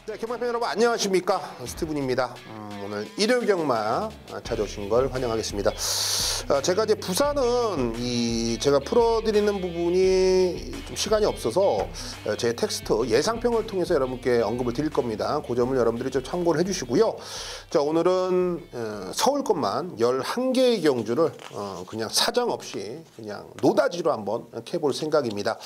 네, 경마팬 여러분 안녕하십니까, 스티븐입니다. 오늘 일요일 경마 찾아오신 걸 환영하겠습니다. 제가 이제 부산은 제가 풀어드리는 부분이 좀 시간이 없어서 제 텍스트 예상평을 통해서 여러분께 언급을 드릴 겁니다. 그 점을 여러분들이 좀 참고를 해주시고요. 자, 오늘은 서울 것만 11개의 경주를 그냥 사정없이 그냥 노다지로 한번 캐볼 생각입니다.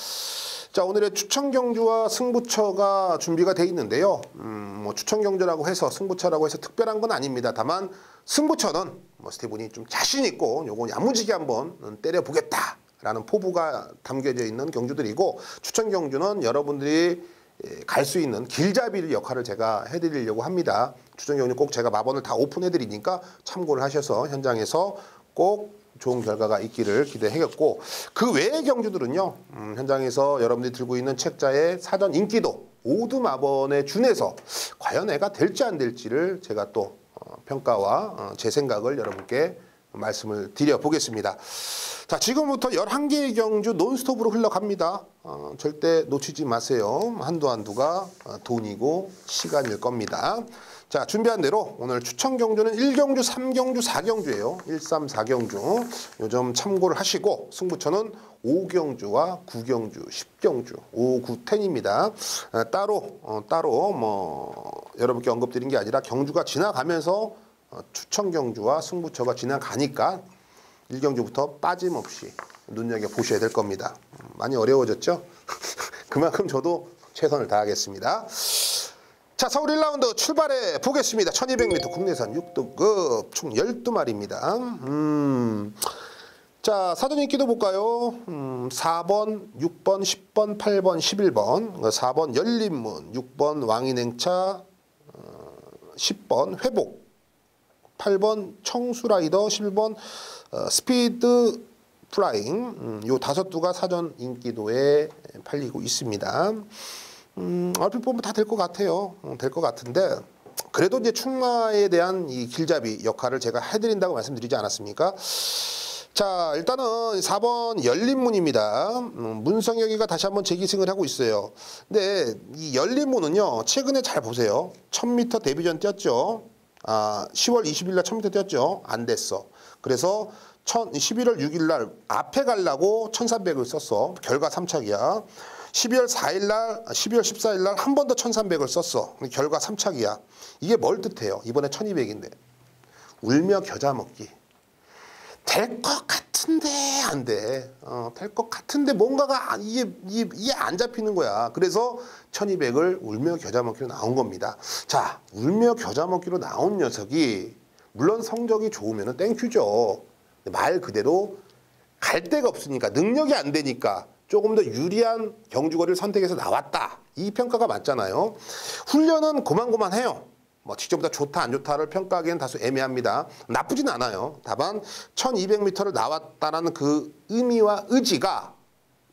자, 오늘의 추천 경주와 승부처가 준비가 돼 있는데요. 뭐 추천 경주라고 해서 승부처라고 해서 특별한 건 아닙니다. 다만 승부처는 스티븐이 좀 자신 있고 요거 야무지게 한번 때려보겠다라는 포부가 담겨져 있는 경주들이고, 추천 경주는 여러분들이 갈 수 있는 길잡이 역할을 제가 해드리려고 합니다. 추천 경주 꼭 제가 마번을 다 오픈해드리니까 참고를 하셔서 현장에서 꼭 좋은 결과가 있기를 기대하겠고, 그 외의 경주들은요, 현장에서 여러분들이 들고 있는 책자의 사전 인기도 오드 마번에 준해서 과연 애가 될지 안 될지를 제가 또 평가와 제 생각을 여러분께 말씀을 드려보겠습니다. 자, 지금부터 11개의 경주 논스톱으로 흘러갑니다. 절대 놓치지 마세요. 한두가 돈이고 시간일 겁니다. 자, 준비한 대로 오늘 추천 경주는 1경주, 3경주, 4경주예요. 1, 3, 4경주. 요 점 참고를 하시고, 승부처는 5경주와 9경주, 10경주, 5, 9, 10입니다. 따로 뭐 여러분께 언급드린 게 아니라 경주가 지나가면서 추천 경주와 승부처가 지나가니까 1경주부터 빠짐없이 눈여겨보셔야 될 겁니다. 많이 어려워졌죠? 그만큼 저도 최선을 다하겠습니다. 자, 서울 1라운드 출발해 보겠습니다. 1200m 국내산 6등급 총 12마리입니다. 자, 사전 인기도 볼까요? 4번, 6번, 10번, 8번, 11번, 4번 열린문, 6번 왕인행차, 10번 회복, 8번 청수라이더, 11번 스피드 플라잉, 요 5두가 사전 인기도에 팔리고 있습니다. 얼핏 보면 다 될 것 같아요. 될 것 같은데, 그래도 이제 충마에 대한 이 길잡이 역할을 제가 해드린다고 말씀드리지 않았습니까? 자, 일단은 4번 열린문입니다. 문성혁이가 다시 한번 재기승을 하고 있어요. 근데 이 열린문은요, 최근에 잘 보세요. 1000m 데뷔전 뛰었죠. 10월 20일 날 1000m 뛰었죠. 안 됐어. 그래서 11월 6일 날 앞에 가려고 1300을 썼어. 결과 3착이야. 12월 14일 날 한 번 더 1300을 썼어. 결과 3착이야. 이게 뭘 뜻해요? 이번에 1200인데. 울며 겨자 먹기. 될 것 같은데 안 돼. 될 것 같은데 뭔가가 이게 안 잡히는 거야. 그래서 1200을 울며 겨자 먹기로 나온 겁니다. 자, 울며 겨자 먹기로 나온 녀석이 물론 성적이 좋으면 땡큐죠. 말 그대로 갈 데가 없으니까, 능력이 안 되니까 조금 더 유리한 경주거리를 선택해서 나왔다, 이 평가가 맞잖아요. 훈련은 고만고만해요. 뭐 직접보다 좋다 안 좋다를 평가하기엔 다소 애매합니다. 나쁘진 않아요. 다만 1200m를 나왔다라는 그 의미와 의지가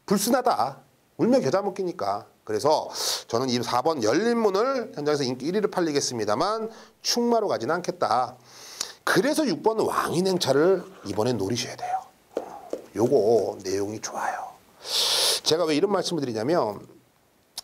불순하다. 울며 겨자 먹기니까. 그래서 저는 이 4번 열린문을 현장에서 인기 1위를 팔리겠습니다만 충마로 가지는 않겠다. 그래서 6번 왕인행차를 이번엔 노리셔야 돼요. 요거 내용이 좋아요. 제가 왜 이런 말씀을 드리냐면,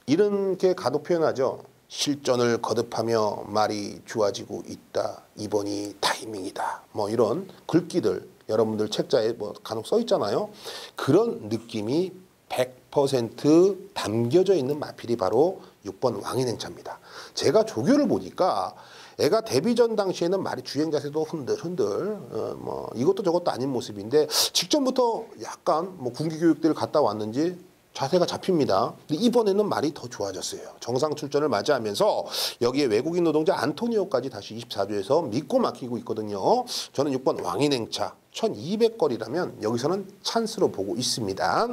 이렇게 간혹 표현하죠. 실전을 거듭하며 말이 좋아지고 있다. 이번이 타이밍이다. 뭐 이런 글귀들 여러분들 책자에 뭐 간혹 써 있잖아요. 그런 느낌이 100% 담겨져 있는 마필이 바로 6번 왕인행차입니다. 제가 조교를 보니까 애가 데뷔전 당시에는 말이 주행 자세도 흔들흔들, 뭐 이것도 저것도 아닌 모습인데 직전부터 약간 뭐 군기 교육대를 갔다 왔는지 자세가 잡힙니다. 근데 이번에는 말이 더 좋아졌어요. 정상 출전을 맞이하면서 여기에 외국인 노동자 안토니오까지 다시 24조에서 믿고 맡기고 있거든요. 저는 6번 왕인행차 1200거리라면 여기서는 찬스로 보고 있습니다.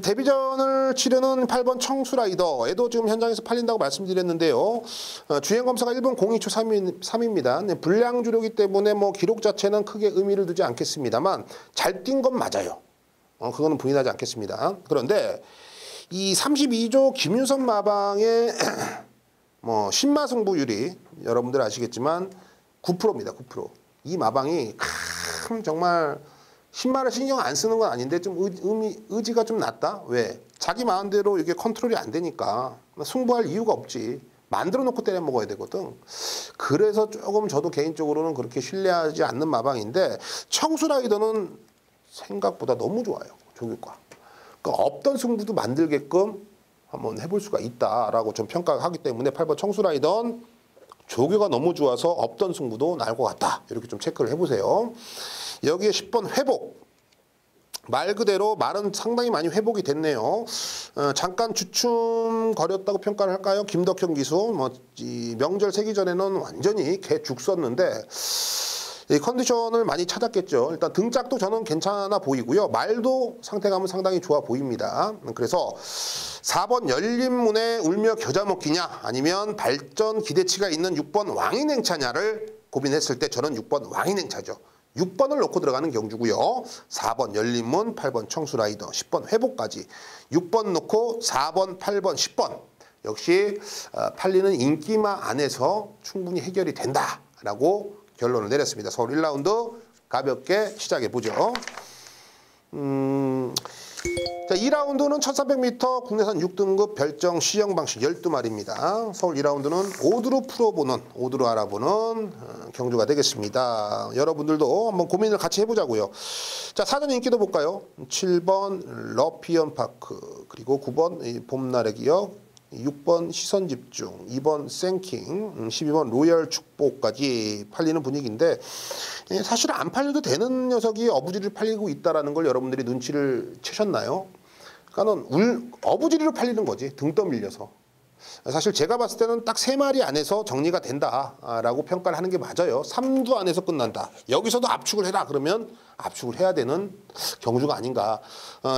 데뷔전을 치르는 8번 청수라이더, 애도 지금 현장에서 팔린다고 말씀드렸는데요. 주행검사가 1번 02초 3입니다. 불량 주력이기 때문에 뭐 기록 자체는 크게 의미를 두지 않겠습니다만 잘 뛴 건 맞아요. 그거는 부인하지 않겠습니다. 그런데 이 32조 김윤선 마방의 뭐 신마승부율이 여러분들 아시겠지만 9%입니다. 9%. 이 마방이 정말 신마를 신경 안 쓰는 건 아닌데 좀 의지가 좀 낮다? 왜? 자기 마음대로 이게 컨트롤이 안 되니까 승부할 이유가 없지. 만들어 놓고 때려 먹어야 되거든. 그래서 조금 저도 개인적으로는 그렇게 신뢰하지 않는 마방인데 청수라이더는 생각보다 너무 좋아요. 조교과. 그러니까 없던 승부도 만들게끔 한번 해볼 수가 있다라고 좀 평가하기 때문에 8번 청수라이더는 조교가 너무 좋아서 없던 승부도 날 것 같다. 이렇게 좀 체크를 해보세요. 여기에 10번 회복. 말 그대로 말은 상당히 많이 회복이 됐네요. 잠깐 주춤거렸다고 평가를 할까요? 김덕현 기수. 이 명절 세기 전에는 완전히 개 죽 썼는데 이 컨디션을 많이 찾았겠죠. 일단 등짝도 저는 괜찮아 보이고요. 말도 상태감은 상당히 좋아 보입니다. 그래서 4번 열린 문에 울며 겨자 먹기냐 아니면 발전 기대치가 있는 6번 왕인행차냐를 고민했을 때 저는 6번 왕인행차죠. 6번을 놓고 들어가는 경주고요. 4번 열린문, 8번 청수라이더, 10번 회복까지 6번 놓고 4번, 8번, 10번 역시 팔리는 인기마 안에서 충분히 해결이 된다라고 결론을 내렸습니다. 서울 1라운드 가볍게 시작해보죠. 자, 2라운드는 1300m 국내산 6등급 별정 시형 방식 12마리입니다. 서울 2라운드는 오드로 풀어보는, 오드로 알아보는 경주가 되겠습니다. 여러분들도 한번 고민을 같이 해보자고요. 자, 사전 인기도 볼까요? 7번 러피언 파크, 그리고 9번 봄날의 기억, 6번 시선집중, 2번 생킹, 12번 로열 축복까지 팔리는 분위기인데 사실 안 팔려도 되는 녀석이 어부지리를 팔리고 있다는 걸 여러분들이 눈치를 채셨나요? 그러니까는 어부지리로 팔리는 거지, 등 떠밀려서. 사실 제가 봤을 때는 딱 3마리 안에서 정리가 된다라고 평가를 하는 게 맞아요. 3두 안에서 끝난다. 여기서도 압축을 해라 그러면 압축을 해야 되는 경주가 아닌가.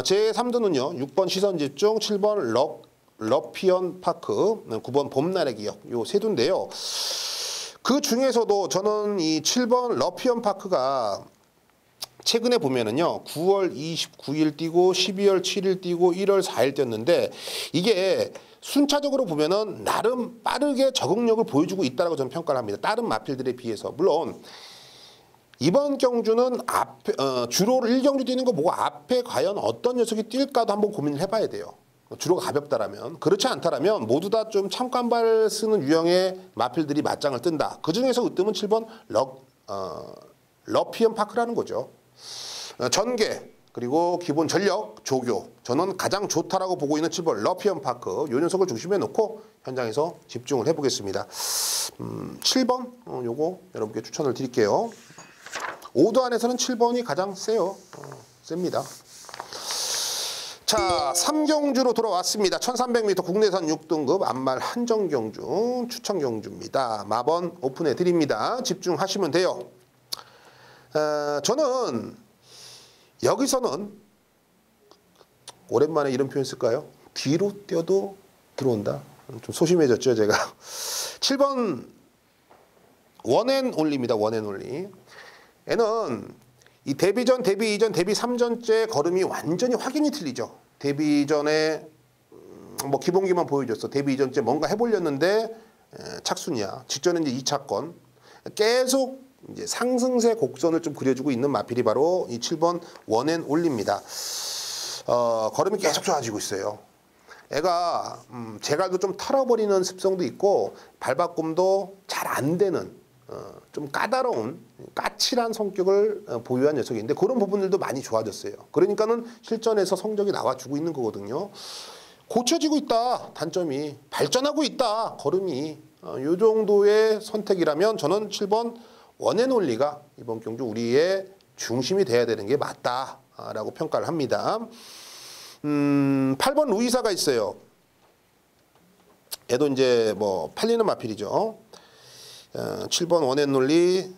제 3두는요. 6번 시선집중, 7번 러피언 파크, 9번 봄날의 기억, 요 세 두인데요. 그 중에서도 저는 이 7번 러피언 파크가 최근에 보면은요, 9월 29일 뛰고 12월 7일 뛰고 1월 4일 뛰었는데 이게 순차적으로 보면은 나름 빠르게 적응력을 보여주고 있다라고 저는 평가를 합니다. 다른 마필들에 비해서. 물론 이번 경주는 앞에 주로 1경주 뛰는 거 보고 앞에 과연 어떤 녀석이 뛸까도 한번 고민을 해봐야 돼요. 주로가 가볍다라면. 그렇지 않다라면 모두 다 좀 참관발 쓰는 유형의 마필들이 맞짱을 뜬다. 그 중에서 으뜸은 7번 러피언 파크라는 거죠. 전개 그리고 기본 전력 조교, 저는 가장 좋다라고 보고 있는 7번 러피언 파크, 요 녀석을 중심에 놓고 현장에서 집중을 해보겠습니다. 7번 요거 여러분께 추천을 드릴게요. 5도 안에서는 7번이 가장 세요. 셉니다. 자, 3경주로 돌아왔습니다. 1300m 국내산 6등급 안말 한정경주 추천경주입니다. 마번 오픈해 드립니다. 집중하시면 돼요. 저는 여기서는 오랜만에 이런 표현 쓸까요? 뒤로 뛰어도 들어온다. 좀 소심해졌죠, 제가. 7번 원앤올리입니다. 원앤올리. 얘는 이 데뷔 전, 데뷔 이전, 데뷔 3전째 걸음이 완전히 확연히 틀리죠. 데뷔 전에 뭐 기본기만 보여줬어. 데뷔 이전째 뭔가 해보려는데 착순이야. 직전에 이제 2차권. 계속 이제 상승세 곡선을 좀 그려주고 있는 마필이 바로 이 7번 원앤올리입니다. 걸음이 계속 좋아지고 있어요. 애가 제갈도 좀 털어버리는 습성도 있고 발바꿈도 잘 안 되는 좀 까다로운 까칠한 성격을 보유한 녀석인데 그런 부분들도 많이 좋아졌어요. 그러니까는 실전에서 성적이 나와주고 있는 거거든요. 고쳐지고 있다. 단점이 발전하고 있다. 걸음이 이 정도의 선택이라면 저는 7번 원앤올리가 이번 경주 우리의 중심이 돼야 되는 게 맞다라고 평가를 합니다. 8번 루이사가 있어요. 얘도 이제 뭐 팔리는 마필이죠. 7번 원앤올리,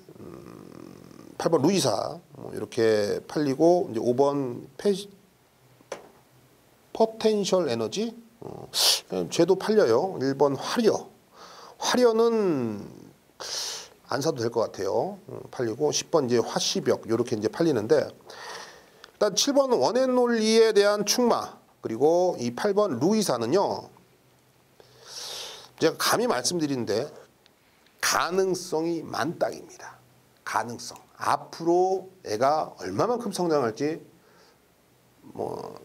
8번 루이사 이렇게 팔리고 이제 5번 포텐셜 에너지 쟤도 팔려요. 1번 화려. 화려는 안 사도 될 것 같아요. 팔리고 10번 이제 화시벽 이렇게 이제 팔리는데 일단 7번 원앤올리에 대한 충마 그리고 이 8번 루이사는요. 제가 감히 말씀드리는데 가능성이 만땅입니다. 가능성. 앞으로 애가 얼마만큼 성장할지 뭐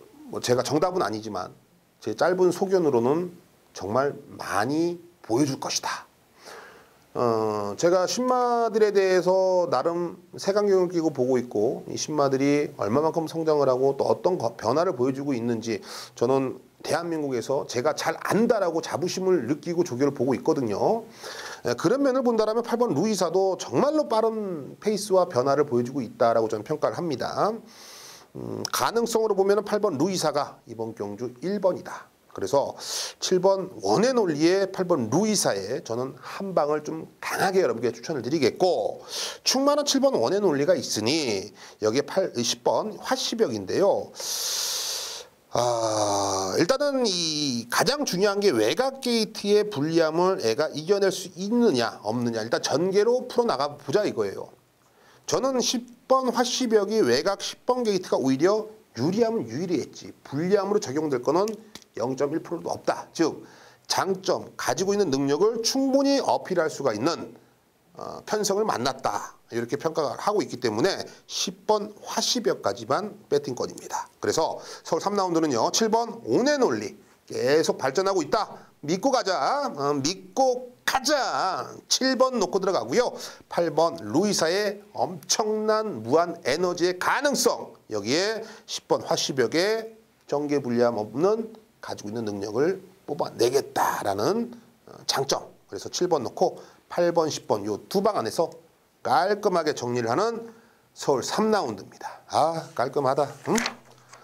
제가 정답은 아니지만 제 짧은 소견으로는 정말 많이 보여줄 것이다. 제가 신마들에 대해서 나름 색안경을 끼고 보고 있고 이 신마들이 얼마만큼 성장을 하고 또 어떤 변화를 보여주고 있는지 저는 대한민국에서 제가 잘 안다라고 자부심을 느끼고 조교를 보고 있거든요. 그런 면을 본다면 8번 루이사도 정말로 빠른 페이스와 변화를 보여주고 있다라고 저는 평가를 합니다. 가능성으로 보면 8번 루이사가 이번 경주 1번이다. 그래서 7번 원앤올리에 8번 루이사에 저는 한 방을 좀 강하게 여러분께 추천을 드리겠고, 충만한 7번 원앤올리가 있으니 여기에 10번 화시벽인데요. 일단은 이 가장 중요한 게 외곽 게이트의 불리함을 애가 이겨낼 수 있느냐 없느냐, 일단 전개로 풀어나가 보자 이거예요. 저는 10번 화시벽이 외곽 10번 게이트가 오히려 유리하면 유리했지 불리함으로 적용될 거는 0.1%도 없다. 즉 장점, 가지고 있는 능력을 충분히 어필할 수가 있는 편성을 만났다. 이렇게 평가를 하고 있기 때문에 10번 화시벽까지만 배팅권입니다. 그래서 서울 3라운드는요. 7번 온앤올리 계속 발전하고 있다. 믿고 가자. 믿고 가자. 7번 놓고 들어가고요. 8번 루이사의 엄청난 무한 에너지의 가능성. 여기에 10번 화시벽의 전개 불리함 없는 가지고 있는 능력을 뽑아내겠다라는 장점. 그래서 7번 놓고 8번, 10번 요 두 방 안에서 깔끔하게 정리를 하는 서울 3라운드입니다. 깔끔하다. 응?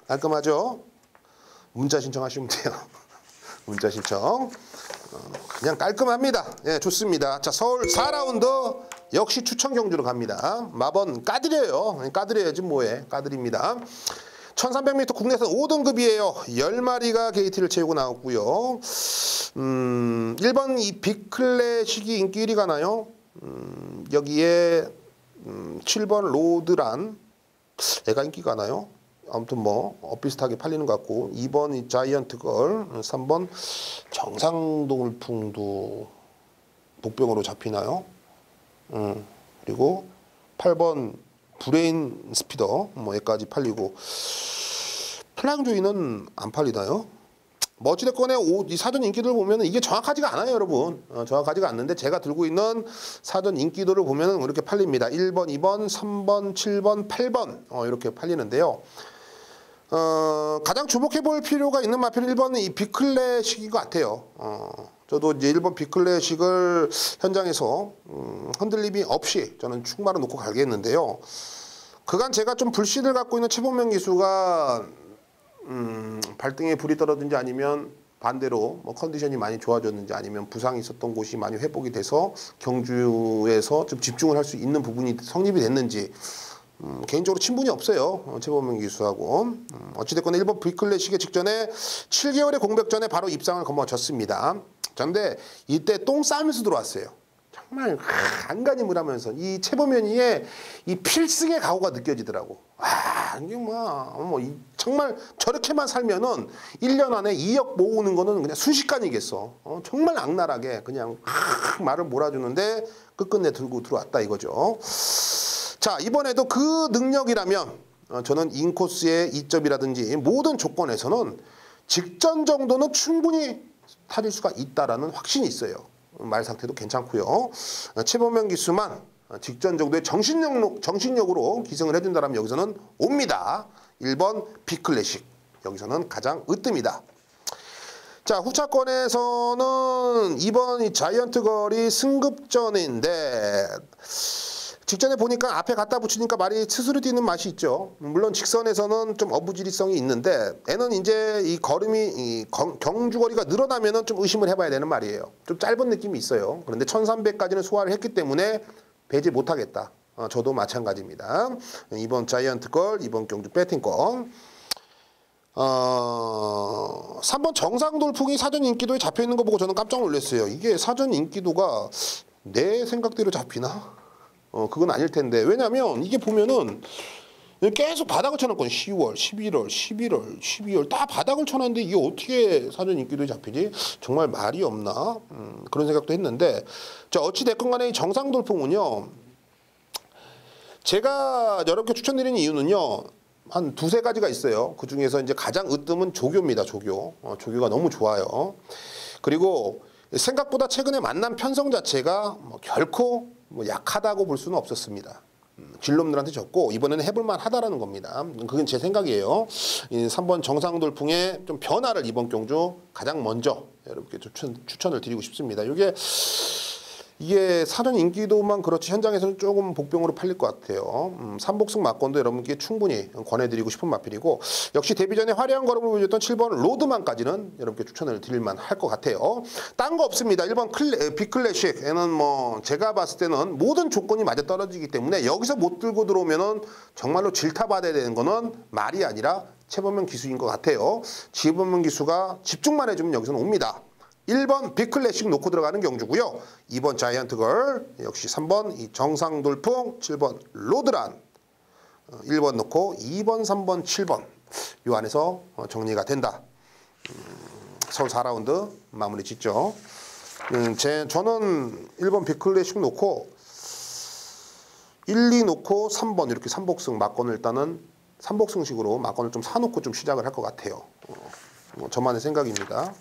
깔끔하죠? 문자 신청하시면 돼요. 문자 신청. 그냥 깔끔합니다. 예, 좋습니다. 자, 서울 4라운드 역시 추천 경주로 갑니다. 마번 까드려요. 까드려야지 뭐해. 까드립니다. 1300m 국내에서 5등급이에요. 10마리가 게이트를 채우고 나왔고요. 1번 이 빅클래식이 인기 1위 가나요? 여기에 7번 로드란 애가 인기 가나요? 아무튼 뭐 비슷하게 팔리는 것 같고, 2번 이 자이언트걸, 3번 정상동울풍도 복병으로 잡히나요? 그리고 8번 브레인 스피더 뭐 얘까지 팔리고, 플랑조이는 안 팔리나요? 뭐 어찌됐건 이 사전 인기도를 보면 이게 정확하지가 않아요, 여러분. 정확하지가 않는데 제가 들고 있는 사전 인기도를 보면 이렇게 팔립니다. 1번, 2번, 3번, 7번, 8번 이렇게 팔리는데요. 가장 주목해 볼 필요가 있는 마표는 1번은 이 빅클래식인 것 같아요. 저도 이제 1번 빅클래식을 현장에서 흔들림이 없이 저는 충마로 놓고 가겠는데요. 그간 제가 좀 불신을 갖고 있는 최범명 기수가 발등에 불이 떨어진지 아니면 반대로 뭐 컨디션이 많이 좋아졌는지 아니면 부상이 있었던 곳이 많이 회복이 돼서 경주에서 좀 집중을 할 수 있는 부분이 성립이 됐는지 개인적으로 친분이 없어요. 최범명 기수하고. 어찌됐건 1번 빅클래식의 직전에 7개월의 공백 전에 바로 입상을 거머쥐었습니다. 그런데 이때 똥 싸면서 들어왔어요. 정말 안간힘을 하면서 이 최범현이의 이 필승의 각오가 느껴지더라고. 이게 정말 저렇게만 살면은 1년 안에 2억 모으는 거는 그냥 순식간이겠어. 정말 악랄하게 그냥 말을 몰아주는데 끝끝내 들고 들어왔다 이거죠. 자, 이번에도 그 능력이라면 저는 인코스의 이점이라든지 모든 조건에서는 직전 정도는 충분히 타릴 수가 있다라는 확신이 있어요. 말 상태도 괜찮고요. 최범명 기수만 직전 정도의 정신력으로 기승을 해준다면 여기서는 옵니다. 1번 빅클래식. 여기서는 가장 으뜸이다. 자, 후차권에서는 2번 이 자이언트 걸이 승급전인데 직전에 보니까 앞에 갖다 붙이니까 말이 스스로 뛰는 맛이 있죠. 물론 직선에서는 좀 어부지리성이 있는데 애는 이제 이 걸음이 경주거리가 늘어나면은 좀 의심을 해봐야 되는 말이에요. 좀 짧은 느낌이 있어요. 그런데 1300까지는 소화를 했기 때문에 배제 못하겠다. 저도 마찬가지입니다. 이번 자이언트 걸, 이번 경주 배팅권. 3번 정상돌풍이 사전 인기도에 잡혀있는 거 보고 저는 깜짝 놀랐어요. 이게 사전 인기도가 내 생각대로 잡히나? 그건 아닐 텐데. 왜냐면 이게 보면은 계속 바닥을 쳐놨거든요. 10월, 11월, 11월, 12월 다 바닥을 쳐놨는데 이게 어떻게 사전 인기도에 잡히지? 정말 말이 없나? 그런 생각도 했는데, 자, 어찌됐건 간에 이 정상돌풍은요, 제가 여러 개 추천드리는 이유는요, 한 두세 가지가 있어요. 그 중에서 이제 가장 으뜸은 조교입니다. 조교. 조교가 너무 좋아요. 그리고 생각보다 최근에 만난 편성 자체가 뭐 결코 뭐 약하다고 볼 수는 없었습니다. 진놈들한테 졌고 이번에는 해볼만 하다라는 겁니다. 그건 제 생각이에요. 이 3번 정상돌풍의 좀 변화를 이번 경주 가장 먼저 여러분께 추천을 드리고 싶습니다. 이게 사전 인기도만 그렇지 현장에서는 조금 복병으로 팔릴 것 같아요. 삼복승 막건도 여러분께 충분히 권해드리고 싶은 마필이고 역시 데뷔 전에 화려한 걸음을 보여줬던 7번 로드만까지는 여러분께 추천을 드릴만 할 것 같아요. 딴 거 없습니다. 1번 빅클래식에는 뭐 제가 봤을 때는 모든 조건이 맞아 떨어지기 때문에 여기서 못 들고 들어오면은 정말로 질타받아야 되는 거는 말이 아니라 최범용 기수인 것 같아요. 최범용 기수가 집중만 해주면 여기서는 옵니다. 1번 빅클래식 놓고 들어가는 경주고요. 2번 자이언트걸, 역시 3번 이 정상돌풍, 7번 로드란, 1번 놓고 2번, 3번, 7번 요 안에서 정리가 된다. 서울 4라운드 마무리 짓죠. 저는 1번 빅클래식 놓고 1, 2 놓고 3번 이렇게 삼복승 막건을 일단은 삼복승식으로 막건을 좀 사놓고 좀 시작을 할 것 같아요. 저만의 생각입니다.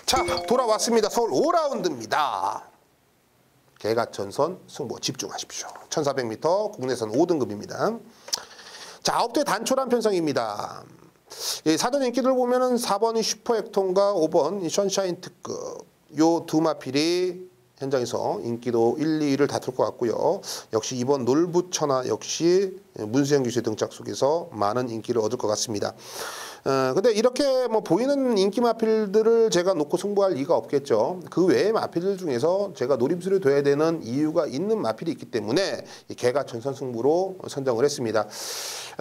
자, 돌아왔습니다. 서울 5라운드입니다. 개가천선 승부 집중하십시오. 1400m 국내선 5등급입니다. 자, 9대 단촐한 편성입니다. 사전 인기들 보면은 4번이 슈퍼액톤과 5번 이 션샤인 특급 요 두 마필이 현장에서 인기도 1, 2위를 다툴 것 같고요. 역시 이번 놀부천하 역시 문수영 기수의 등짝 속에서 많은 인기를 얻을 것 같습니다. 근데 이렇게 뭐 보이는 인기 마필들을 제가 놓고 승부할 리가 없겠죠. 그 외의 마필들 중에서 제가 노림수를 둬야 되는 이유가 있는 마필이 있기 때문에 개가천선 승부로 선정을 했습니다.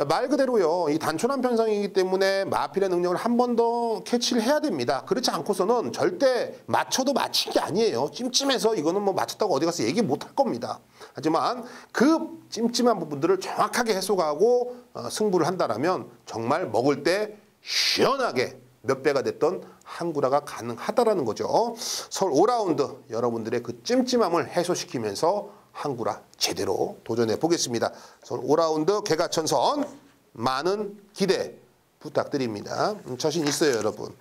말 그대로요. 이 단촐한 편성이기 때문에 마필의 능력을 한 번 더 캐치를 해야 됩니다. 그렇지 않고서는 절대 맞춰도 맞힌 게 아니에요. 찜찜해서 이거는 뭐 맞췄다고 어디 가서 얘기 못 할 겁니다. 하지만 그 찜찜한 부분들을 정확하게 해소하고 승부를 한다라면 정말 먹을 때 시원하게 몇 배가 됐던 한구라가 가능하다라는 거죠. 서울 5라운드 여러분들의 그 찜찜함을 해소시키면서 한구라 제대로 도전해 보겠습니다. 서울 5라운드 개가천선 많은 기대 부탁드립니다. 자신 있어요, 여러분.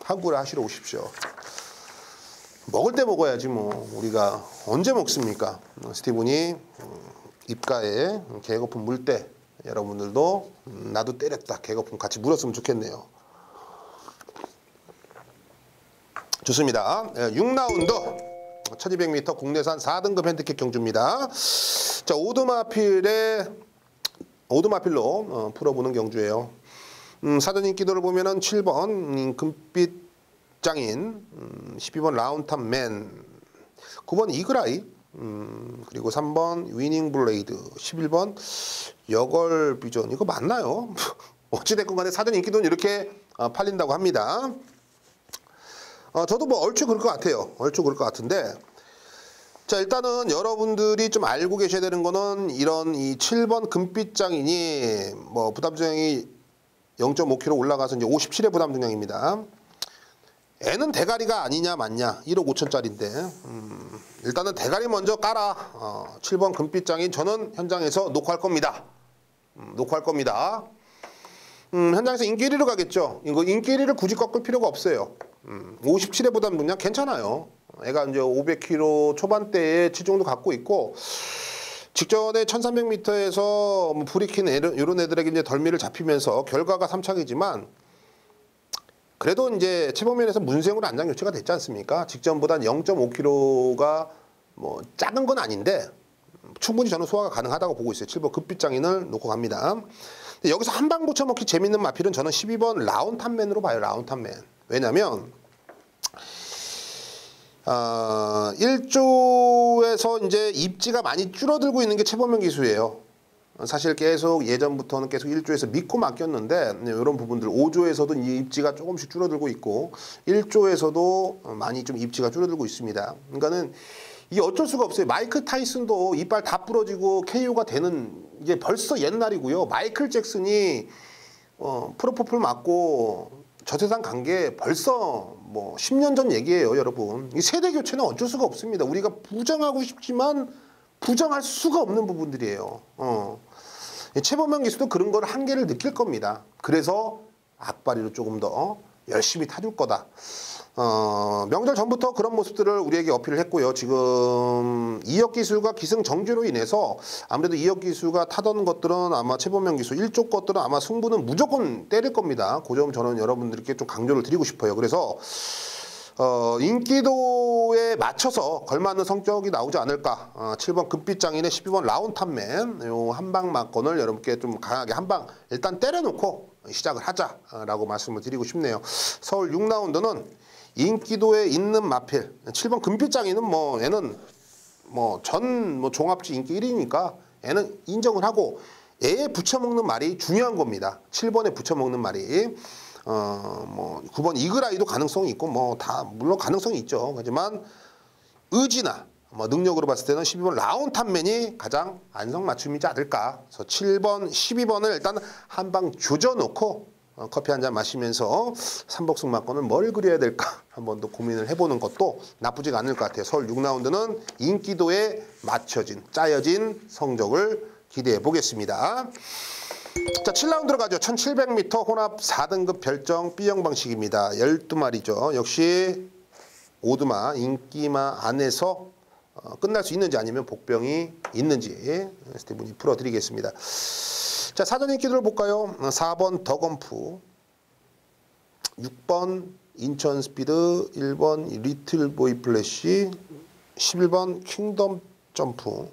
한구라 하시러 오십시오. 먹을 때 먹어야지 뭐 우리가 언제 먹습니까? 스티븐이 입가에 개거품 물 때 여러분들도 나도 때렸다 개거품 같이 물었으면 좋겠네요. 좋습니다. 6라운드 1200m 국내산 4등급 핸디캡 경주입니다. 자, 오두마필로 풀어보는 경주예요. 사전 인기도를 보면은 7번 금빛 장인, 12번 라운탑맨, 9번 이그라이, 그리고 3번 위닝 블레이드, 11번 여걸 비전. 이거 맞나요? 어찌됐건 간에 사전 인기도는 이렇게 팔린다고 합니다. 저도 뭐 얼추 그럴 것 같아요. 얼추 그럴 것 같은데, 자, 일단은 여러분들이 좀 알고 계셔야 되는 거는 이런 이 7번 금빛 장인이 뭐 부담 중량이 0.5kg 올라가서 이제 57의 부담 중량입니다. 애는 대가리가 아니냐 맞냐 1억 5천짜리인데 일단은 대가리 먼저 깔아. 7번 금빛 장인 저는 현장에서 녹화할 겁니다. 녹화할 겁니다. 현장에서 인기 1위로 가겠죠. 이거 인기 1위를 굳이 꺾을 필요가 없어요. 57의 부담 중량 괜찮아요. 애가 이제 500kg 초반대에 체중도 갖고 있고 직전에 1300m에서 뭐 브리킨 이런 애들에게 이제 덜미를 잡히면서 결과가 3착이지만 그래도 이제 체복면에서 문생으로 안장 교체가 됐지 않습니까? 직전보단 0.5kg가 뭐 작은 건 아닌데 충분히 저는 소화가 가능하다고 보고 있어요. 7번 급빛장인을 놓고 갑니다. 근데 여기서 한 방 붙여먹기 재밌는 마필은 저는 12번 라운탑맨으로 봐요. 라운탑맨. 왜냐면 1조에서 이제 입지가 많이 줄어들고 있는 게 최범용 기수예요. 사실 계속 예전부터는 계속 1조에서 믿고 맡겼는데 이런 부분들 5조에서도 이 입지가 조금씩 줄어들고 있고 1조에서도 많이 좀 입지가 줄어들고 있습니다. 그러니까는 이게 어쩔 수가 없어요. 마이클 타이슨도 이빨 다 부러지고 KO가 되는 이게 벌써 옛날이고요. 마이클 잭슨이 프로포폴 맞고 저 세상 간 게 벌써 뭐 10년 전 얘기예요, 여러분. 이 세대 교체는 어쩔 수가 없습니다. 우리가 부정하고 싶지만 부정할 수가 없는 부분들이에요. 최범용 기수도 그런 걸 한계를 느낄 겁니다. 그래서 악바리로 조금 더 열심히 타줄 거다. 명절 전부터 그런 모습들을 우리에게 어필을 했고요. 지금 이혁 기수가 기승 정지로 인해서 아무래도 이혁 기수가 타던 것들은 아마 최범용 기수 일쪽 것들은 아마 승부는 무조건 때릴 겁니다. 그 점 저는 여러분들께 좀 강조를 드리고 싶어요. 그래서 인기도에 맞춰서 걸맞는 성적이 나오지 않을까. 7번 금빛장인의 12번 라운탑맨 요 한방 막건을 여러분께 좀 강하게 한방 일단 때려놓고 시작을 하자라고 말씀을 드리고 싶네요. 서울 6라운드는 인기도에 있는 마필 7번 금빛장인은 뭐 얘는 전 종합지 인기 1위니까 얘는 인정을 하고 얘에 붙여먹는 말이 중요한 겁니다. 7번에 붙여먹는 말이 9번 이글아이도 가능성이 있고 다 물론 가능성이 있죠. 하지만 의지나 능력으로 봤을 때는 12번 라운탑맨이 가장 안성맞춤이지 않을까. 그래서 7번, 12번을 일단 한 방 조져놓고 커피 한 잔 마시면서 삼복승마권을 뭘 그려야 될까 한번 더 고민을 해보는 것도 나쁘지가 않을 것 같아요. 서울 6라운드는 인기도에 맞춰진 짜여진 성적을 기대해 보겠습니다. 자, 7라운드로 가죠. 1700m 혼합 4등급 별정 B형 방식입니다. 12마리죠. 역시 오두마, 인기마 안에서 끝날 수 있는지 아니면 복병이 있는지 스티븐이 풀어드리겠습니다. 자, 사전 인기들을 볼까요? 4번 더건프, 6번 인천 스피드, 1번 리틀 보이 플래시, 11번 킹덤 점프,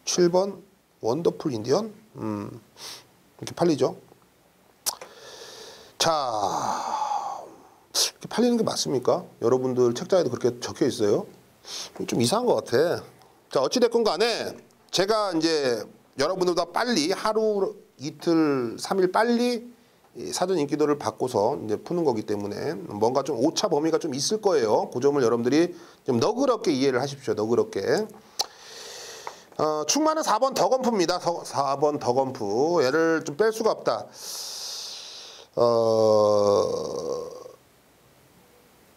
7번 원더풀 인디언. 이렇게 팔리죠. 자, 이렇게 팔리는 게 맞습니까? 여러분들 책자에도 그렇게 적혀 있어요. 좀 이상한 것 같아. 자, 어찌됐건 간에 제가 이제 여러분들보다 빨리 하루, 이틀, 3일 빨리 사전 인기도를 받고서 이제 푸는 거기 때문에 뭔가 좀 오차 범위가 좀 있을 거예요. 그 점을 여러분들이 좀 너그럽게 이해를 하십시오. 너그럽게. 충만은 4번 더건프입니다. 4번 더건프. 얘를 좀 뺄 수가 없다.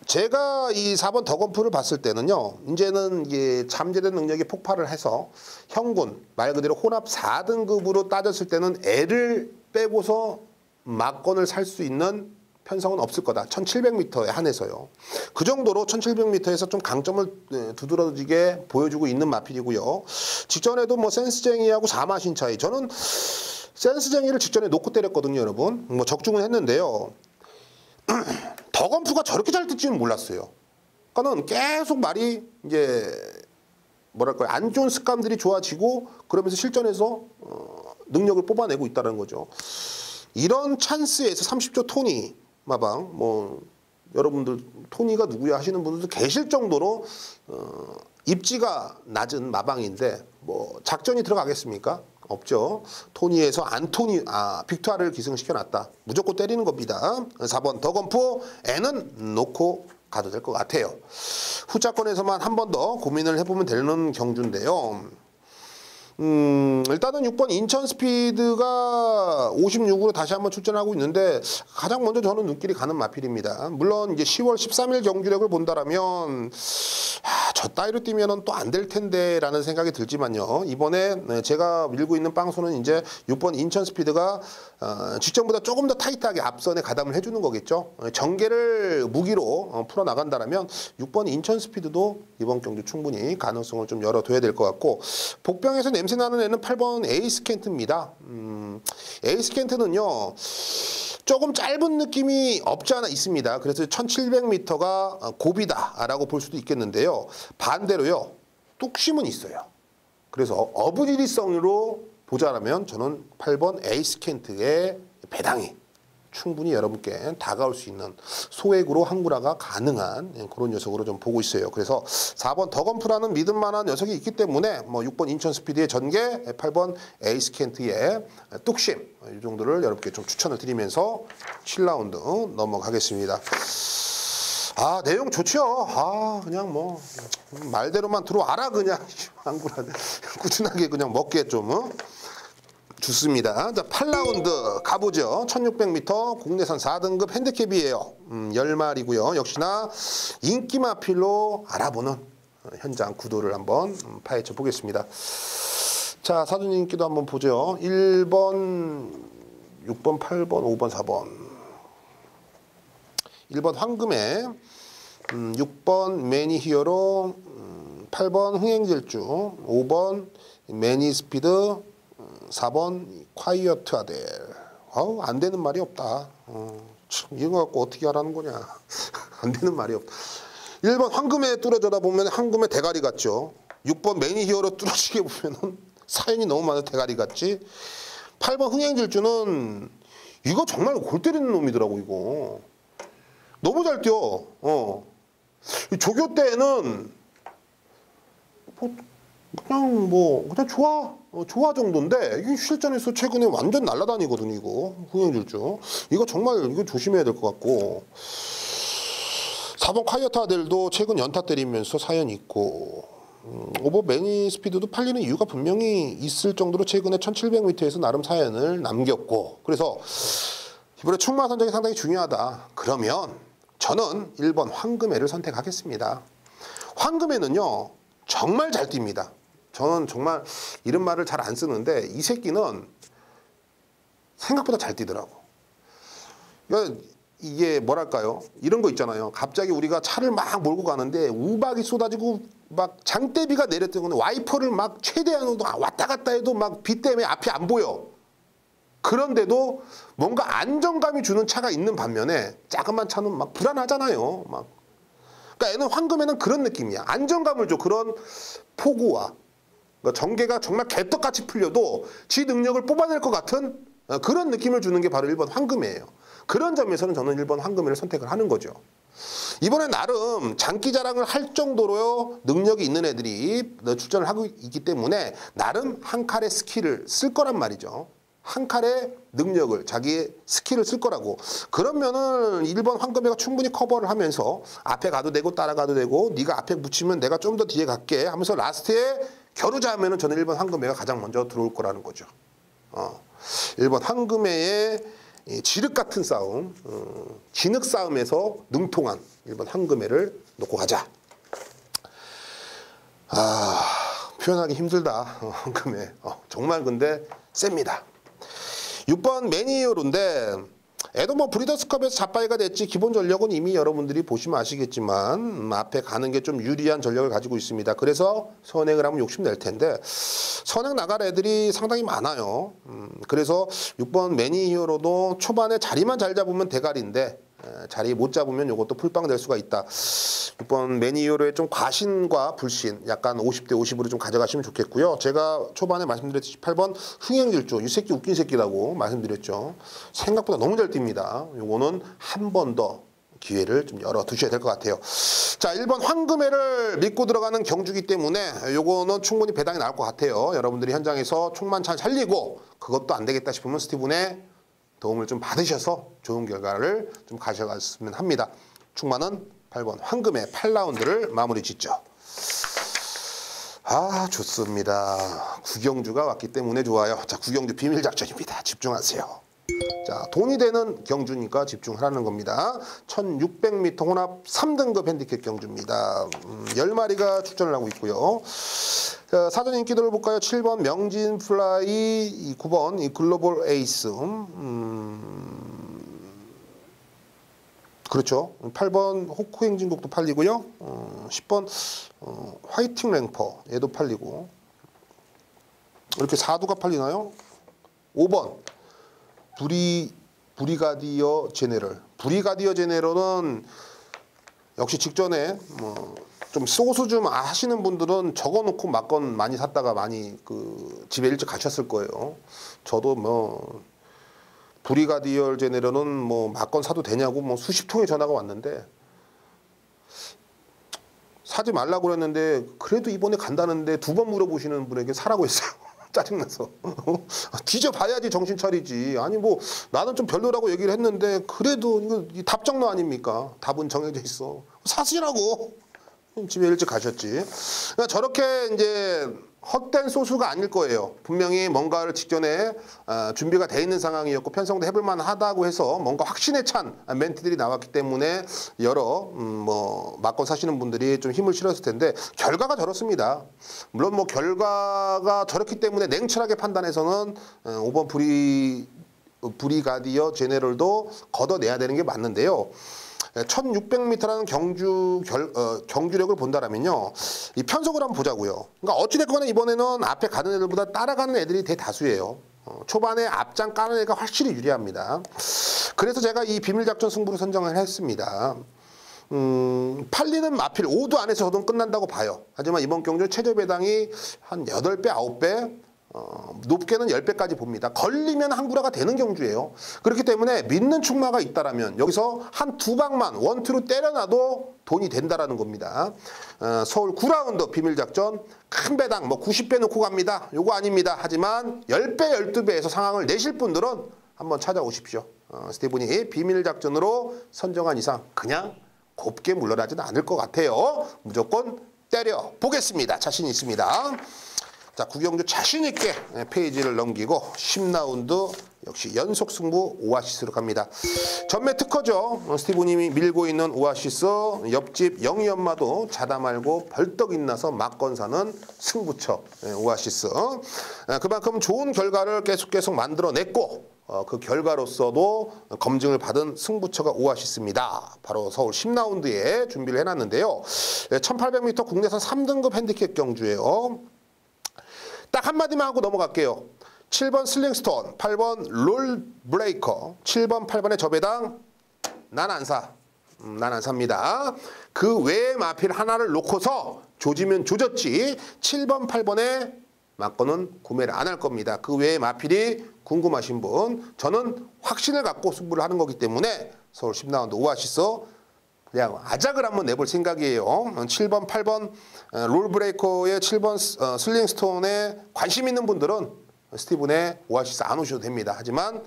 제가 이 4번 더건프를 봤을 때는요, 이제는 이게 잠재된 능력이 폭발을 해서 형군, 말 그대로 혼합 4등급으로 따졌을 때는 애를 빼고서 막건을 살 수 있는 편성은 없을 거다. 1700m에 한해서요. 그 정도로 1700m에서 좀 강점을 두드러지게 보여주고 있는 마필이고요. 직전에도 센스쟁이하고 4마신 차이. 저는 센스쟁이를 직전에 놓고 때렸거든요, 여러분. 적중은 했는데요. 더건프가 저렇게 잘 뜯지는 몰랐어요. 그러니까는 계속 말이 이제 뭐랄까요, 안 좋은 습관들이 좋아지고 그러면서 실전에서 능력을 뽑아내고 있다는 거죠. 이런 찬스에서 30조 토니 마방 여러분들 토니가 누구야 하시는 분들도 계실 정도로 입지가 낮은 마방인데 작전이 들어가겠습니까? 없죠. 토니에서 빅투아를 기승시켜놨다. 무조건 때리는 겁니다. 4번 더건프 N은 놓고 가도 될 것 같아요. 후자권에서만 한 번 더 고민을 해보면 되는 경주인데요. 일단은 6번 인천 스피드가 56으로 다시 한번 출전하고 있는데 가장 먼저 저는 눈길이 가는 마필입니다. 물론 이제 10월 13일 경주력을 본다라면 저 따위로 뛰면은 또 안 될 텐데 라는 생각이 들지만요. 이번에 제가 밀고 있는 빵소는 이제 6번 인천 스피드가 직전보다 조금 더 타이트하게 앞선에 가담을 해주는 거겠죠. 전개를 무기로 풀어나간다라면 6번 인천 스피드도 이번 경주 충분히 가능성을 좀 열어둬야 될 것 같고, 복병에서 냄새나는 애는 8번 에이스 켄트입니다. 에이스 켄트는요, 조금 짧은 느낌이 없지 않아 있습니다. 그래서 1700m가 고비다라고 볼 수도 있겠는데요. 반대로요, 뚝심은 있어요. 그래서 어부지리성으로 보자라면 저는 8번 에이스 켄트의 배당이 충분히 여러분께 다가올 수 있는 소액으로 항구라가 가능한 그런 녀석으로 좀 보고 있어요. 그래서 4번 더건프라는 믿음만한 녀석이 있기 때문에 6번 인천 스피드의 전개, 8번 에이스 켄트의 뚝심, 이 정도를 여러분께 좀 추천을 드리면서 7라운드 넘어가겠습니다. 내용 좋죠. 그냥 말대로만 들어와라 그냥 항구라 꾸준하게 그냥 먹게 좀 좋습니다. 자, 8라운드 가보죠. 1600m 국내선 4등급 핸디캡이에요. 10마리고요. 역시나 인기 마필로 알아보는 현장 구도를 한번 파헤쳐 보겠습니다. 자, 사전 인기도 한번 보죠. 1번, 6번, 8번, 5번, 4번. 1번 황금에 6번 매니 히어로 8번 흥행질주 5번 매니 스피드 4번 콰이어트 아델. 안 되는 말이 없다. 참, 이거 갖고 어떻게 하라는 거냐. 안 되는 말이 없다. 1번 황금에 뚫어져다 보면 황금의 대가리 같죠. 6번 매니 히어로 뚫어지게 보면은 사연이 너무 많아서 대가리 같지. 8번 흥행질주는 이거 정말 골 때리는 놈이더라고. 이거 너무 잘 뛰어. 조교 때는 그냥 좋아 정도인데 이게 실전에서 최근에 완전 날아다니거든. 이거 흥행질주 이거 정말 이거 조심해야 될 것 같고. 4번 콰이어트 아델도 최근 연타 때리면서 사연이 있고, 5번 매니 스피드도 팔리는 이유가 분명히 있을 정도로 최근에 1700m에서 나름 사연을 남겼고, 그래서 이번에 충마 선정이 상당히 중요하다. 그러면 저는 1번 황금애를 선택하겠습니다. 황금애는요 정말 잘 뜁니다. 저는 정말 이런 말을 잘 안 쓰는데 이 새끼는 생각보다 잘 뛰더라고. 그러니까 이게 뭐랄까요? 이런 거 있잖아요. 갑자기 우리가 차를 막 몰고 가는데 우박이 쏟아지고 막 장대비가 내렸던 와이퍼를 막 최대한으로 왔다 갔다 해도 막 비 때문에 앞이 안 보여. 그런데도 뭔가 안정감이 주는 차가 있는 반면에 작은 차는 막 불안하잖아요. 그러니까 얘는 황금에는 그런 느낌이야. 안정감을 줘. 그런 포구와 그러니까 전개가 정말 개떡같이 풀려도 지 능력을 뽑아낼 것 같은 그런 느낌을 주는 게 바로 1번 황금애예요. 그런 점에서는 저는 1번 황금애를 선택을 하는 거죠. 이번에 나름 장기자랑을 할 정도로 능력이 있는 애들이 출전을 하고 있기 때문에 나름 한 칼의 스킬을 쓸 거란 말이죠. 한 칼의 능력을, 자기의 스킬을 쓸 거라고. 그러면은 1번 황금애가 충분히 커버를 하면서 앞에 가도 되고 따라가도 되고 네가 앞에 붙이면 내가 좀 더 뒤에 갈게 하면서 라스트에 겨루자면은 저는 1번 황금애가 가장 먼저 들어올 거라는 거죠. 1번 황금애의 지륵 같은 싸움, 진흙 싸움에서 능통한 1번 황금애를 놓고 가자. 표현하기 힘들다. 황금애. 정말 근데 셉니다. 6번 매니어로인데 애도 뭐 브리더스컵에서 잡바이가 됐지 기본 전력은 이미 여러분들이 보시면 아시겠지만 앞에 가는 게 좀 유리한 전력을 가지고 있습니다. 그래서 선행을 하면 욕심낼 텐데 선행 나갈 애들이 상당히 많아요. 그래서 6번 매니히어로도 초반에 자리만 잘 잡으면 대가리인데 자리 못 잡으면 이것도 풀빵 될 수가 있다. 6번 매니히어로의 좀 과신과 불신 약간 50대 50으로 좀 가져가시면 좋겠고요. 제가 초반에 말씀드렸듯이 8번 흥행질주 이 새끼 웃긴 새끼라고 말씀드렸죠. 생각보다 너무 잘 뜁니다. 요거는 한 번 더 기회를 좀 열어두셔야 될 것 같아요. 자, 1번 황금애를 믿고 들어가는 경주기 때문에 요거는 충분히 배당이 나올 것 같아요. 여러분들이 현장에서 총만 잘 살리고 그것도 안 되겠다 싶으면 스티븐의 도움을 좀 받으셔서 좋은 결과를 좀 가져갔으면 합니다. 충만은 8번 황금애 8라운드를 마무리 짓죠. 좋습니다. 구경주가 왔기 때문에 좋아요. 자, 구경주 비밀 작전입니다. 집중하세요. 자, 돈이 되는 경주니까 집중하라는 겁니다. 1600m 혼합 3등급 핸디캡 경주입니다. 10마리가 출전을 하고 있고요. 자, 사전 인기도를 볼까요? 7번 명진 플라이, 9번 이 글로벌 에이스, 그렇죠. 8번 호크 행진곡도 팔리고요. 10번 화이팅 랭퍼 얘도 팔리고. 이렇게 4두가 팔리나요? 5번 브리가디어 제네럴. 브리가디어 제네럴은 역시 직전에 좀 소수 좀 하시는 분들은 적어놓고 막건 많이 샀다가 많이 집에 일찍 가셨을 거예요. 저도 브리가디어 제네럴은 막건 사도 되냐고 수십 통의 전화가 왔는데 사지 말라고 그랬는데 그래도 이번에 간다는데 2번 물어보시는 분에게 사라고 했어요. 짜증나서. 뒤져봐야지 정신 차리지. 아니 나는 좀 별로라고 얘기를 했는데 그래도 이거 답정너 아닙니까? 답은 정해져 있어. 사시라고. 집에 일찍 가셨지. 그러니까 저렇게 이제 헛된 소수가 아닐 거예요. 분명히 뭔가를 직전에 준비가 돼 있는 상황이었고 편성도 해볼 만하다고 해서 뭔가 확신에 찬 멘트들이 나왔기 때문에 여러 맞고 사시는 분들이 좀 힘을 실었을 텐데 결과가 저렇습니다. 물론 결과가 저렇기 때문에 냉철하게 판단해서는 5번 브리가디어 제네럴도 걷어내야 되는 게 맞는데요. 1600m라는 경주력을 본다라면요. 이 편속을 한번 보자고요. 그러니까 어찌됐거나 이번에는 앞에 가는 애들보다 따라가는 애들이 대다수예요. 초반에 앞장 까는 애가 확실히 유리합니다. 그래서 제가 이 비밀작전 승부를 선정을 했습니다. 팔리는 마필 5두 안에서 저도 끝난다고 봐요. 하지만 이번 경주 최저 배당이 한 8배, 9배, 높게는 10배까지 봅니다. 걸리면 한구라가 되는 경주예요. 그렇기 때문에 믿는 축마가 있다라면 여기서 한 두 방만 원투로 때려놔도 돈이 된다라는 겁니다. 서울 9라운드 비밀작전 큰 배당 뭐 90배 놓고 갑니다. 요거 아닙니다. 하지만 10배, 12배에서 상황을 내실 분들은 한번 찾아오십시오. 스티븐이 비밀작전으로 선정한 이상 그냥 곱게 물러나지는 않을 것 같아요. 무조건 때려 보겠습니다. 자신 있습니다. 자, 구경주 자신있게 페이지를 넘기고 10라운드 역시 연속 승부 오아시스로 갑니다. 전매 특허죠. 스티브님이 밀고 있는 오아시스, 옆집 영희 엄마도 자다 말고 벌떡 일어나서 막건 사는 승부처 오아시스. 그만큼 좋은 결과를 계속 만들어냈고 그 결과로서도 검증을 받은 승부처가 오아시스입니다. 바로 서울 10라운드에 준비를 해놨는데요. 1800m 국내산 3등급 핸디캡 경주예요. 딱 한마디만 하고 넘어갈게요. 7번 슬링스톤, 8번 롤브레이커, 7번, 8번의 저배당 난 안 사. 난 안 삽니다. 그 외에 마필 하나를 놓고서 조지면 조졌지 7번, 8번의 막건은 구매를 안 할 겁니다. 그 외에 마필이 궁금하신 분, 저는 확신을 갖고 승부를 하는 거기 때문에 서울 10라운드 오아시스 그냥 아작을 한번 내볼 생각이에요. 7번, 8번 롤브레이커의 7번 슬링스톤에 관심 있는 분들은 스티븐의 오아시스 안 오셔도 됩니다. 하지만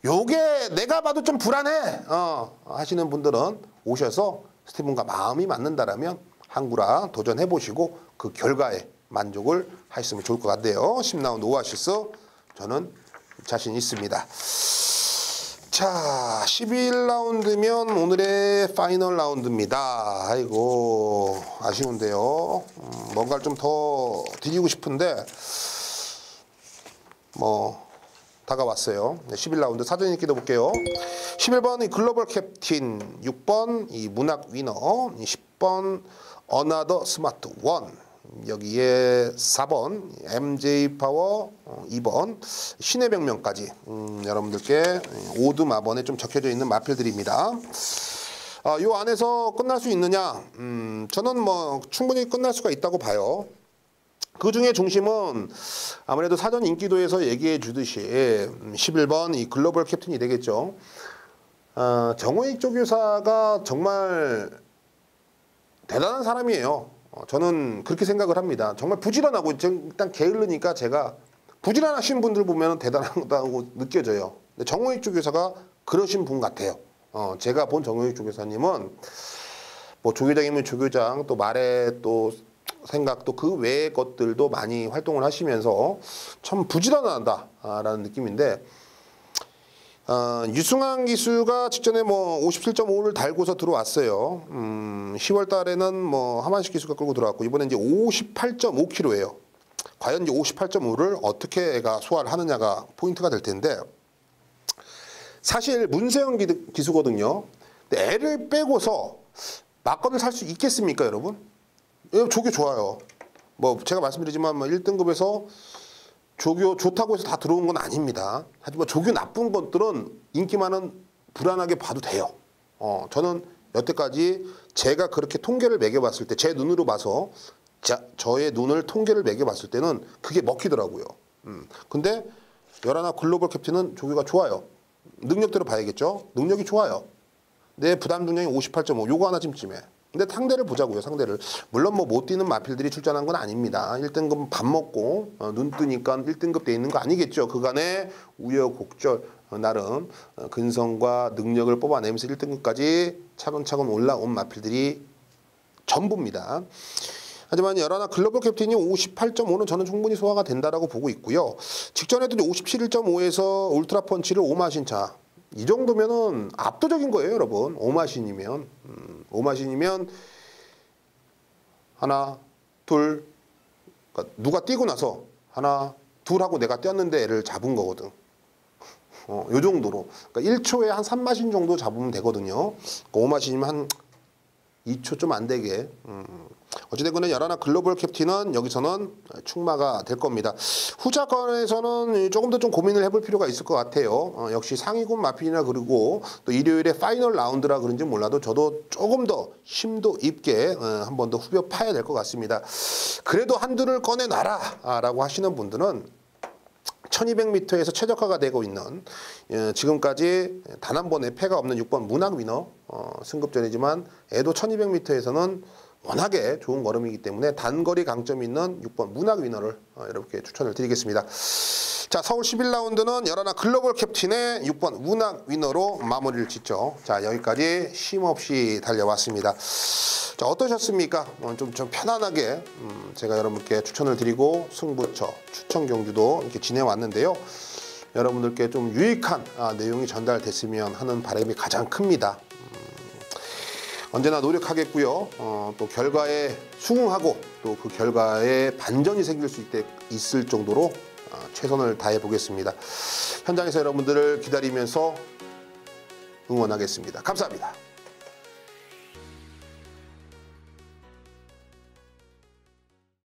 요게 내가 봐도 좀 불안해 하시는 분들은 오셔서 스티븐과 마음이 맞는다라면 한구라 도전해보시고 그 결과에 만족을 하셨으면 좋을 것 같네요. 10라운드 오아시스 저는 자신 있습니다. 자, 11라운드면 오늘의 파이널 라운드입니다. 아이고 아쉬운데요. 뭔가를 좀 더 드리고 싶은데 뭐 다가왔어요. 11라운드 사전 읽기도 볼게요. 11번 이 글로벌 캡틴, 6번 이 문학 위너, 10번 어나더 스마트 원, 여기에 4번 MJ 파워, 2번 신의 병명까지 여러분들께 5두 마번에 좀 적혀져 있는 마필들입니다. 요 안에서 끝날 수 있느냐? 저는 뭐 충분히 끝날 수가 있다고 봐요. 그 중에 중심은 아무래도 사전 인기도에서 얘기해 주듯이 11번 이 글로벌 캡틴이 되겠죠. 정호익 조교사가 정말 대단한 사람이에요. 저는 그렇게 생각을 합니다. 정말 부지런하고 일단 게으르니까 제가 부지런하신 분들 보면 대단하다고 느껴져요. 근데 정호익 조교사가 그러신 분 같아요. 제가 본 정호익 조교사님은 뭐 조교장이면 조교장 또 말에 또 생각 또 그 외의 것들도 많이 활동을 하시면서 참 부지런하다라는 느낌인데 유승환 기수가 직전에 뭐 57.5를 달고서 들어왔어요. 10월 달에는 뭐 하만식 기수가 끌고 들어왔고 이번에 이제 58.5kg예요. 과연 이제 58.5를 어떻게 애가 소화를 하느냐가 포인트가 될 텐데 사실 문세영 기수거든요. 근데 애를 빼고서 막건을 살 수 있겠습니까, 여러분? 조교 좋아요. 뭐 제가 말씀드리지만 뭐 1등급에서 조교 좋다고 해서 다 들어온 건 아닙니다. 하지만 조교 나쁜 것들은 인기 많은 불안하게 봐도 돼요. 저는 여태까지 제가 그렇게 통계를 매겨봤을 때 제 눈으로 봐서 저의 눈을 통계를 매겨봤을 때는 그게 먹히더라고요. 근데 열하나 글로벌 캡틴은 조교가 좋아요. 능력대로 봐야겠죠. 능력이 좋아요. 내 부담 중량이 58.5 요거 하나 찜찜해. 근데 상대를 보자고요. 상대를. 물론 뭐 못 뛰는 마필들이 출전한 건 아닙니다. 1등급 밥 먹고 눈 뜨니까 1등급 돼 있는 거 아니겠죠. 그간의 우여곡절 나름 근성과 능력을 뽑아내면서 1등급까지 차근차근 올라온 마필들이 전부입니다. 하지만 열하나 글로벌 캡틴이 58.5는 저는 충분히 소화가 된다라고 보고 있고요. 직전에도 57.5에서 울트라 펀치를 5마신차. 이 정도면은 압도적인 거예요, 여러분. 5마신이면. 5마신이면 하나, 둘, 그러니까 누가 뛰고 나서 하나, 둘 하고 내가 뛰었는데 애를 잡은 거거든. 요 정도로. 그러니까 1초에 한 3마신 정도 잡으면 되거든요. 5마신이면 한 2초 좀 안 되게. 어찌됐건 연하나 글로벌 캡틴은 여기서는 충마가 될 겁니다. 후자권에서는 조금 더 좀 고민을 해볼 필요가 있을 것 같아요. 역시 상위군 마필이나 그리고 또 일요일에 파이널 라운드라 그런지 몰라도 저도 조금 더 심도 있게 한 번 더 후벼 파야 될 것 같습니다. 그래도 한두를 꺼내놔라 라고 하시는 분들은 1200m에서 최적화가 되고 있는 지금까지 단 한 번의 패가 없는 6번 문학 위너 승급전이지만 애도 1200m에서는 워낙에 좋은 걸음이기 때문에 단거리 강점이 있는 6번 문학 위너를 이렇게 추천을 드리겠습니다. 자, 서울 11라운드는 열하나 글로벌 캡틴의 6번 문학 위너로 마무리를 짓죠. 자, 여기까지 쉼없이 달려왔습니다. 자, 어떠셨습니까? 좀 편안하게 제가 여러분께 추천을 드리고 승부처, 추천 경주도 이렇게 지내왔는데요. 여러분들께 좀 유익한 내용이 전달됐으면 하는 바람이 가장 큽니다. 언제나 노력하겠고요. 또 결과에 수긍하고 또 그 결과에 반전이 생길 수 있을 정도로 최선을 다해 보겠습니다. 현장에서 여러분들을 기다리면서 응원하겠습니다. 감사합니다.